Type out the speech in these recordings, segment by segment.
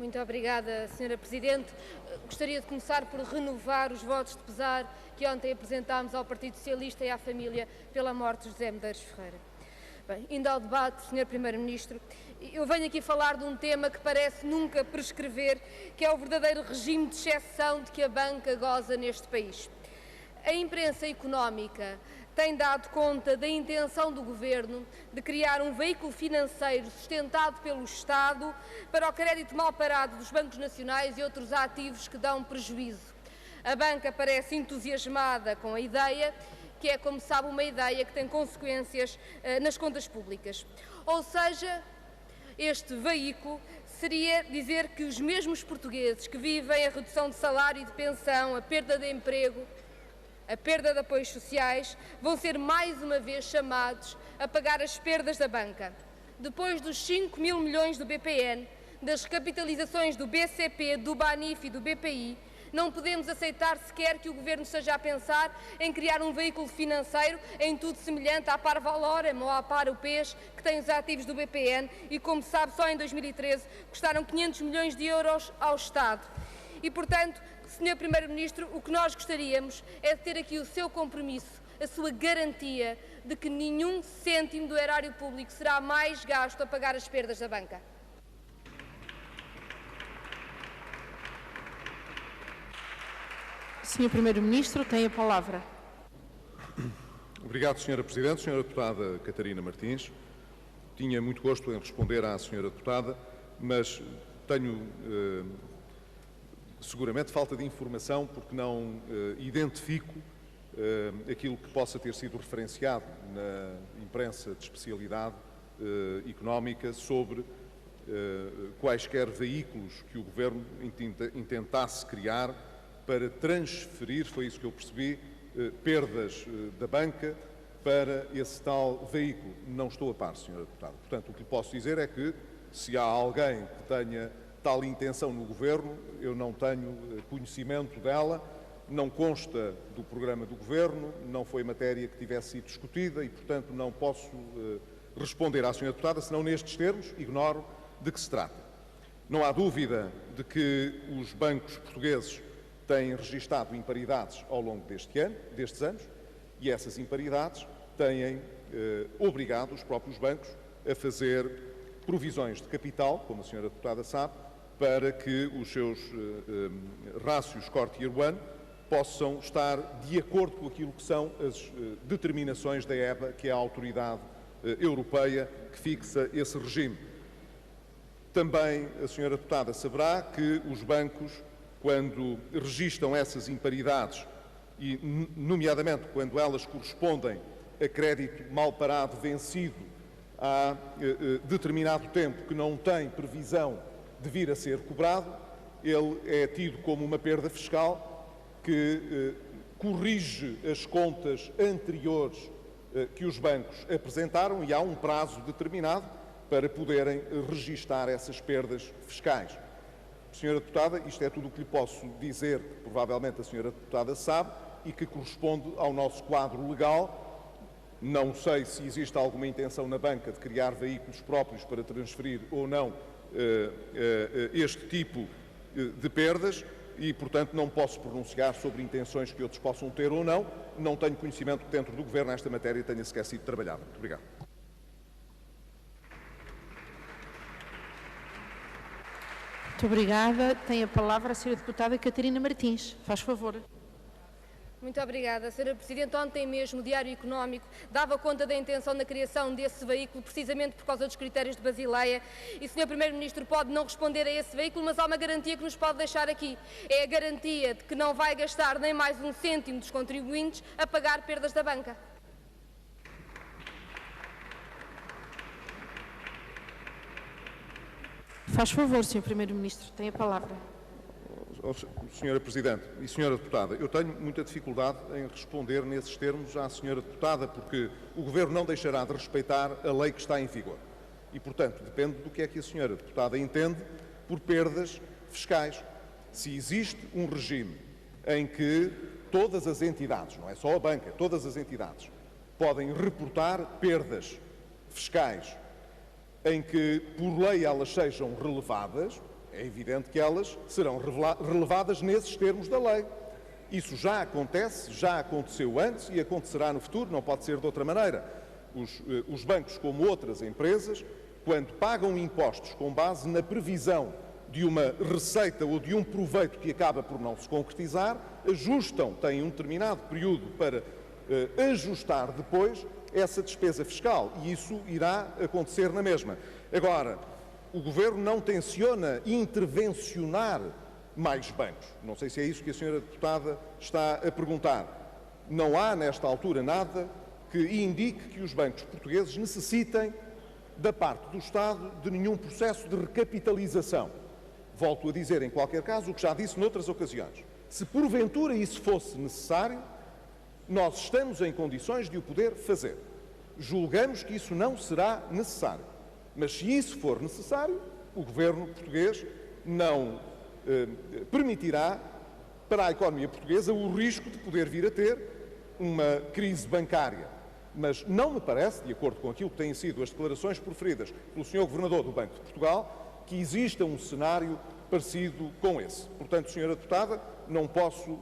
Muito obrigada, Sra. Presidente. Gostaria de começar por renovar os votos de pesar que ontem apresentámos ao Partido Socialista e à família pela morte de José Medeiros Ferreira. Bem, indo ao debate, Sr. Primeiro-Ministro, eu venho aqui falar de um tema que parece nunca prescrever, que é o verdadeiro regime de exceção de que a banca goza neste país. A imprensa económica tem dado conta da intenção do Governo de criar um veículo financeiro sustentado pelo Estado para o crédito mal parado dos bancos nacionais e outros ativos que dão prejuízo. A banca parece entusiasmada com a ideia, que é, como sabe, uma ideia que tem consequências nas contas públicas. Ou seja, este veículo seria dizer que os mesmos portugueses que vivem a redução de salário e de pensão, a perda de emprego, a perda de apoios sociais, vão ser mais uma vez chamados a pagar as perdas da banca. Depois dos 5 mil milhões do BPN, das recapitalizações do BCP, do BANIF e do BPI, não podemos aceitar sequer que o Governo esteja a pensar em criar um veículo financeiro em tudo semelhante à Parvalorem ou à Paropes, que tem os ativos do BPN e, como sabe, só em 2013 custaram 500 milhões de euros ao Estado. E, portanto, Sr. Primeiro-Ministro, o que nós gostaríamos é de ter aqui o seu compromisso, a sua garantia de que nenhum cêntimo do erário público será mais gasto a pagar as perdas da banca. Sr. Primeiro-Ministro, tem a palavra. Obrigado, Sra. Presidente. Sra. Deputada Catarina Martins, tinha muito gosto em responder à Sra. Deputada, mas tenho seguramente falta de informação porque não identifico aquilo que possa ter sido referenciado na imprensa de especialidade económica sobre quaisquer veículos que o Governo intentasse criar para transferir, foi isso que eu percebi, perdas da banca para esse tal veículo. Não estou a par, Sra. Deputada. Portanto, o que lhe posso dizer é que, se há alguém que tenha tal intenção no Governo, eu não tenho conhecimento dela, não consta do programa do Governo, não foi matéria que tivesse sido discutida e, portanto, não posso responder à Sra. Deputada, senão nestes termos, ignoro de que se trata. Não há dúvida de que os bancos portugueses têm registado imparidades ao longo destes anos, e essas imparidades têm obrigado os próprios bancos a fazer provisões de capital, como a Sra. Deputada sabe, para que os seus rácios Core Tier 1 possam estar de acordo com aquilo que são as determinações da EBA, que é a autoridade europeia que fixa esse regime. Também a Sra. Deputada saberá que os bancos, quando registam essas imparidades, e nomeadamente quando elas correspondem a crédito mal parado vencido há determinado tempo que não tem previsão de vir a ser cobrado, ele é tido como uma perda fiscal que corrige as contas anteriores que os bancos apresentaram e há um prazo determinado para poderem registar essas perdas fiscais. Sra. Deputada, isto é tudo o que lhe posso dizer, que provavelmente a Sra. Deputada sabe e que corresponde ao nosso quadro legal. Não sei se existe alguma intenção na banca de criar veículos próprios para transferir ou não este tipo de perdas e, portanto, não posso pronunciar sobre intenções que outros possam ter ou não. Não tenho conhecimento que dentro do Governo esta matéria tenha sequer sido trabalhada. Muito obrigado. Muito obrigada. Tem a palavra a Sra. Deputada Catarina Martins. Faz favor. Muito obrigada, Sra. Presidente. Ontem mesmo o Diário Económico dava conta da intenção da criação desse veículo, precisamente por causa dos critérios de Basileia. E o Sr. Primeiro-Ministro pode não responder a esse veículo, mas há uma garantia que nos pode deixar aqui. É a garantia de que não vai gastar nem mais um cêntimo dos contribuintes a pagar perdas da banca. Faz favor, Sr. Primeiro-Ministro. Tem a palavra. Sra. Presidente e Sra. Deputada, eu tenho muita dificuldade em responder nesses termos à Sra. Deputada, porque o Governo não deixará de respeitar a lei que está em vigor. E, portanto, depende do que é que a Sra. Deputada entende por perdas fiscais. Se existe um regime em que todas as entidades, não é só a banca, todas as entidades, podem reportar perdas fiscais em que, por lei, elas sejam relevadas, É evidente que elas serão relevadas nesses termos da lei. Isso já acontece, já aconteceu antes e acontecerá no futuro, não pode ser de outra maneira. Os bancos, como outras empresas, quando pagam impostos com base na previsão de uma receita ou de um proveito que acaba por não se concretizar, ajustam, têm um determinado período para ajustar depois essa despesa fiscal e isso irá acontecer na mesma. Agora, o Governo não tenciona intervencionar mais bancos. Não sei se é isso que a senhora deputada está a perguntar. Não há, nesta altura, nada que indique que os bancos portugueses necessitem, da parte do Estado, de nenhum processo de recapitalização. Volto a dizer, em qualquer caso, o que já disse noutras ocasiões. Se porventura isso fosse necessário, nós estamos em condições de o poder fazer. Julgamos que isso não será necessário. Mas se isso for necessário, o Governo português não permitirá para a economia portuguesa o risco de poder vir a ter uma crise bancária. Mas não me parece, de acordo com aquilo que têm sido as declarações proferidas pelo Sr. Governador do Banco de Portugal, que exista um cenário parecido com esse. Portanto, Sra. Deputada, não posso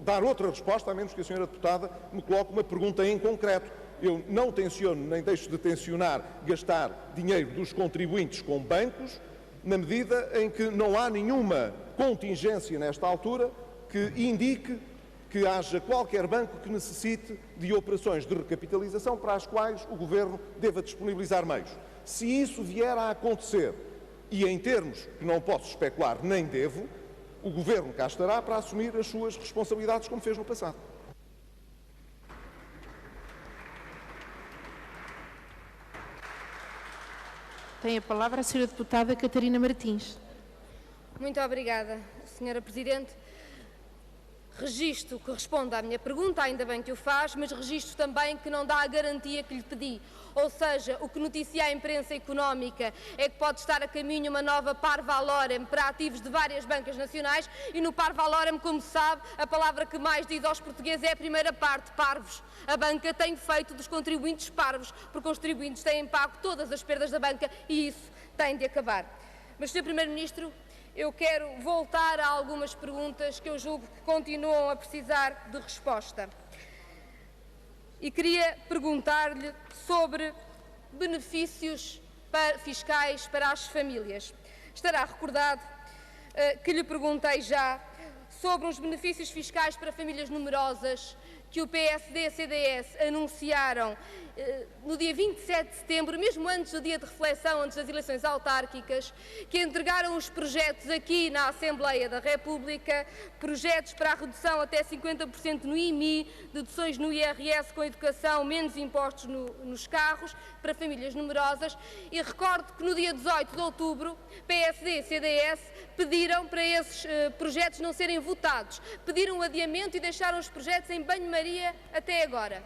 dar outra resposta, a menos que a Sra. Deputada me coloque uma pergunta em concreto. Eu não tenciono, nem deixo de tencionar, gastar dinheiro dos contribuintes com bancos, na medida em que não há nenhuma contingência nesta altura que indique que haja qualquer banco que necessite de operações de recapitalização para as quais o Governo deva disponibilizar meios. Se isso vier a acontecer, e em termos que não posso especular nem devo, o Governo cá estará para assumir as suas responsabilidades, como fez no passado. Tem a palavra a Sra. Deputada Catarina Martins. Muito obrigada, Sra. Presidente. Registro que responde à minha pergunta, ainda bem que o faz, mas registro também que não dá a garantia que lhe pedi. Ou seja, o que noticia a imprensa económica é que pode estar a caminho uma nova par valorem para ativos de várias bancas nacionais e no par valorem, como se sabe, a palavra que mais diz aos portugueses é a primeira parte, parvos. A banca tem feito dos contribuintes parvos, porque os contribuintes têm pago todas as perdas da banca e isso tem de acabar. Mas, Sr. Primeiro-Ministro, eu quero voltar a algumas perguntas que eu julgo que continuam a precisar de resposta. E queria perguntar-lhe sobre benefícios fiscais para as famílias. Estará recordado que lhe perguntei já sobre os benefícios fiscais para famílias numerosas que o PSD e CDS anunciaram no dia 27 de setembro, mesmo antes do dia de reflexão, antes das eleições autárquicas, que entregaram os projetos aqui na Assembleia da República, projetos para a redução até 50% no IMI, deduções no IRS com educação, menos impostos nos carros, para famílias numerosas, e recordo que no dia 18 de outubro, PSD e CDS pediram para esses projetos não serem votados, pediram um adiamento e deixaram os projetos em banho-maria até agora.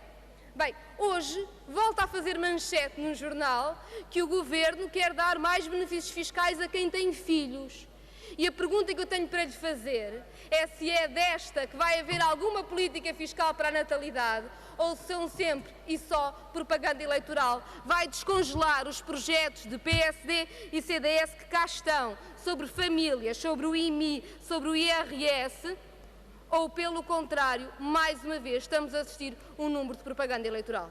Bem, hoje volta a fazer manchete num jornal que o Governo quer dar mais benefícios fiscais a quem tem filhos. E a pergunta que eu tenho para lhe fazer é se é desta que vai haver alguma política fiscal para a natalidade ou se são sempre e só propaganda eleitoral. Vai descongelar os projetos de PSD e CDS que cá estão sobre famílias, sobre o IMI, sobre o IRS, ou, pelo contrário, mais uma vez, estamos a assistir um número de propaganda eleitoral?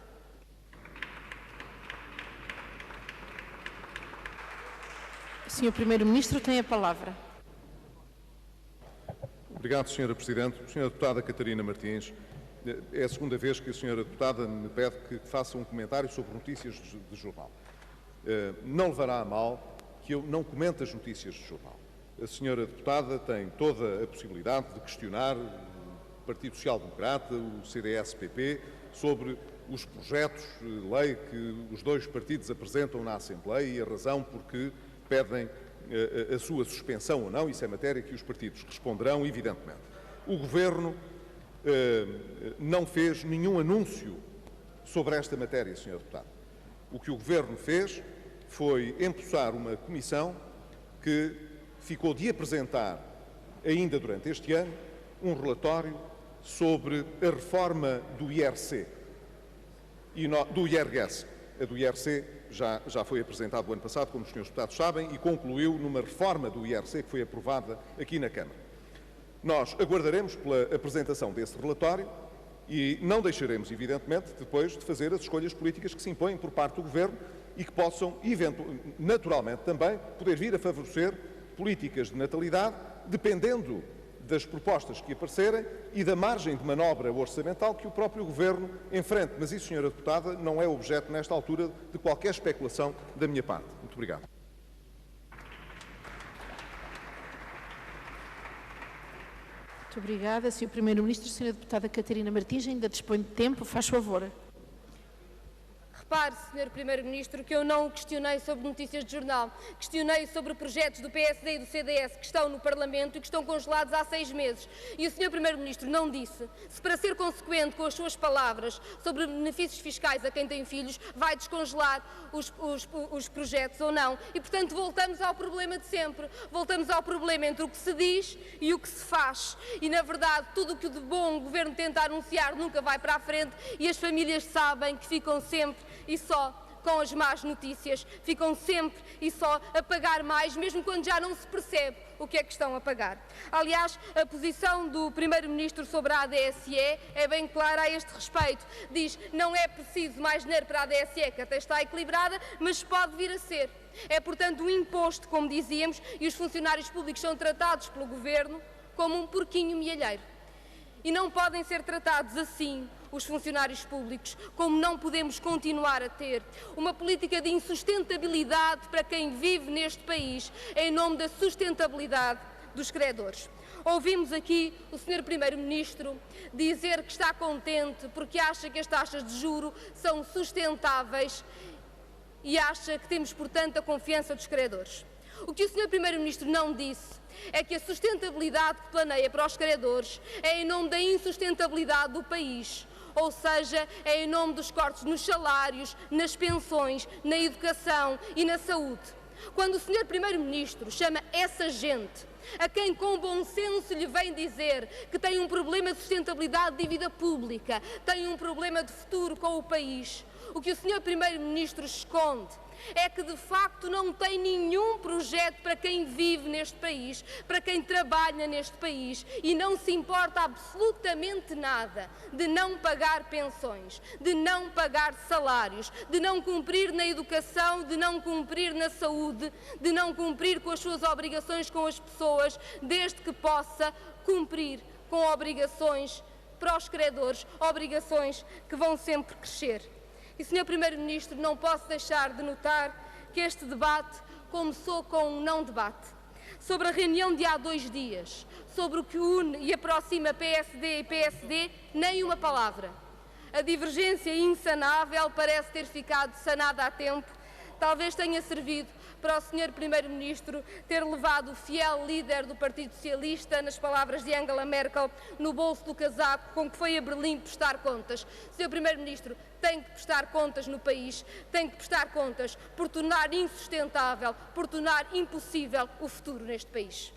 Sr. Primeiro-Ministro tem a palavra. Obrigado, Sra. Presidente. Sra. Deputada Catarina Martins, é a segunda vez que a Sra. Deputada me pede que faça um comentário sobre notícias de jornal. Não levará a mal que eu não comente as notícias de jornal. A senhora deputada tem toda a possibilidade de questionar o Partido Social Democrata, o CDS-PP, sobre os projetos de lei que os dois partidos apresentam na Assembleia e a razão por que pedem a sua suspensão ou não. Isso é matéria que os partidos responderão, evidentemente. O Governo não fez nenhum anúncio sobre esta matéria, senhora deputada. O que o Governo fez foi empossar uma comissão que ficou de apresentar, ainda durante este ano, um relatório sobre a reforma do IRC, do IRS. A do IRC já foi apresentado o ano passado, como os senhores deputados sabem, e concluiu numa reforma do IRC que foi aprovada aqui na Câmara. Nós aguardaremos pela apresentação desse relatório e não deixaremos, evidentemente, depois de fazer as escolhas políticas que se impõem por parte do Governo e que possam, naturalmente, também poder vir a favorecer políticas de natalidade, dependendo das propostas que aparecerem e da margem de manobra orçamental que o próprio Governo enfrente. Mas isso, Sra. Deputada, não é objeto, nesta altura, de qualquer especulação da minha parte. Muito obrigado. Muito obrigada. Sr. Primeiro-Ministro, Sra. Deputada Catarina Martins, ainda dispõe de tempo, faz favor. Repare, Sr. Primeiro-Ministro, que eu não o questionei sobre notícias de jornal. Questionei sobre projetos do PSD e do CDS que estão no Parlamento e que estão congelados há 6 meses. E o Sr. Primeiro-Ministro não disse se, para ser consequente com as suas palavras sobre benefícios fiscais a quem tem filhos, vai descongelar os projetos ou não. E, portanto, voltamos ao problema de sempre. Voltamos ao problema entre o que se diz e o que se faz. E, na verdade, tudo o que de bom o Governo tenta anunciar nunca vai para a frente e as famílias sabem que ficam sempre e só com as más notícias, ficam sempre e só a pagar mais, mesmo quando já não se percebe o que é que estão a pagar. Aliás, a posição do Primeiro-Ministro sobre a ADSE é bem clara a este respeito. Diz, não é preciso mais dinheiro para a ADSE, que até está equilibrada, mas pode vir a ser. É, portanto, um imposto, como dizíamos, e os funcionários públicos são tratados pelo Governo como um porquinho mielheiro. E não podem ser tratados assim os funcionários públicos, como não podemos continuar a ter uma política de insustentabilidade para quem vive neste país, em nome da sustentabilidade dos credores. Ouvimos aqui o Sr. Primeiro-Ministro dizer que está contente porque acha que as taxas de juro são sustentáveis e acha que temos, portanto, a confiança dos credores. O que o Sr. Primeiro-Ministro não disse é que a sustentabilidade que planeia para os credores é em nome da insustentabilidade do país. Ou seja, é em nome dos cortes nos salários, nas pensões, na educação e na saúde. Quando o Sr. Primeiro-Ministro chama essa gente, a quem com bom senso lhe vem dizer que tem um problema de sustentabilidade de dívida pública, tem um problema de futuro com o país, o que o Sr. Primeiro-Ministro esconde é que, de facto, não tem nenhum projeto para quem vive neste país, para quem trabalha neste país e não se importa absolutamente nada de não pagar pensões, de não pagar salários, de não cumprir na educação, de não cumprir na saúde, de não cumprir com as suas obrigações com as pessoas, desde que possa cumprir com obrigações para os credores, obrigações que vão sempre crescer. E, Sr. Primeiro-Ministro, não posso deixar de notar que este debate começou com um não debate. Sobre a reunião de há 2 dias, sobre o que une e aproxima PSD e PSD, nem uma palavra. A divergência insanável parece ter ficado sanada há tempo. Talvez tenha servido para o Sr. Primeiro-Ministro ter levado o fiel líder do Partido Socialista, nas palavras de Angela Merkel, no bolso do casaco com que foi a Berlim prestar contas. Sr. Primeiro-Ministro, tem que prestar contas no país, tem que prestar contas por tornar insustentável, por tornar impossível o futuro neste país.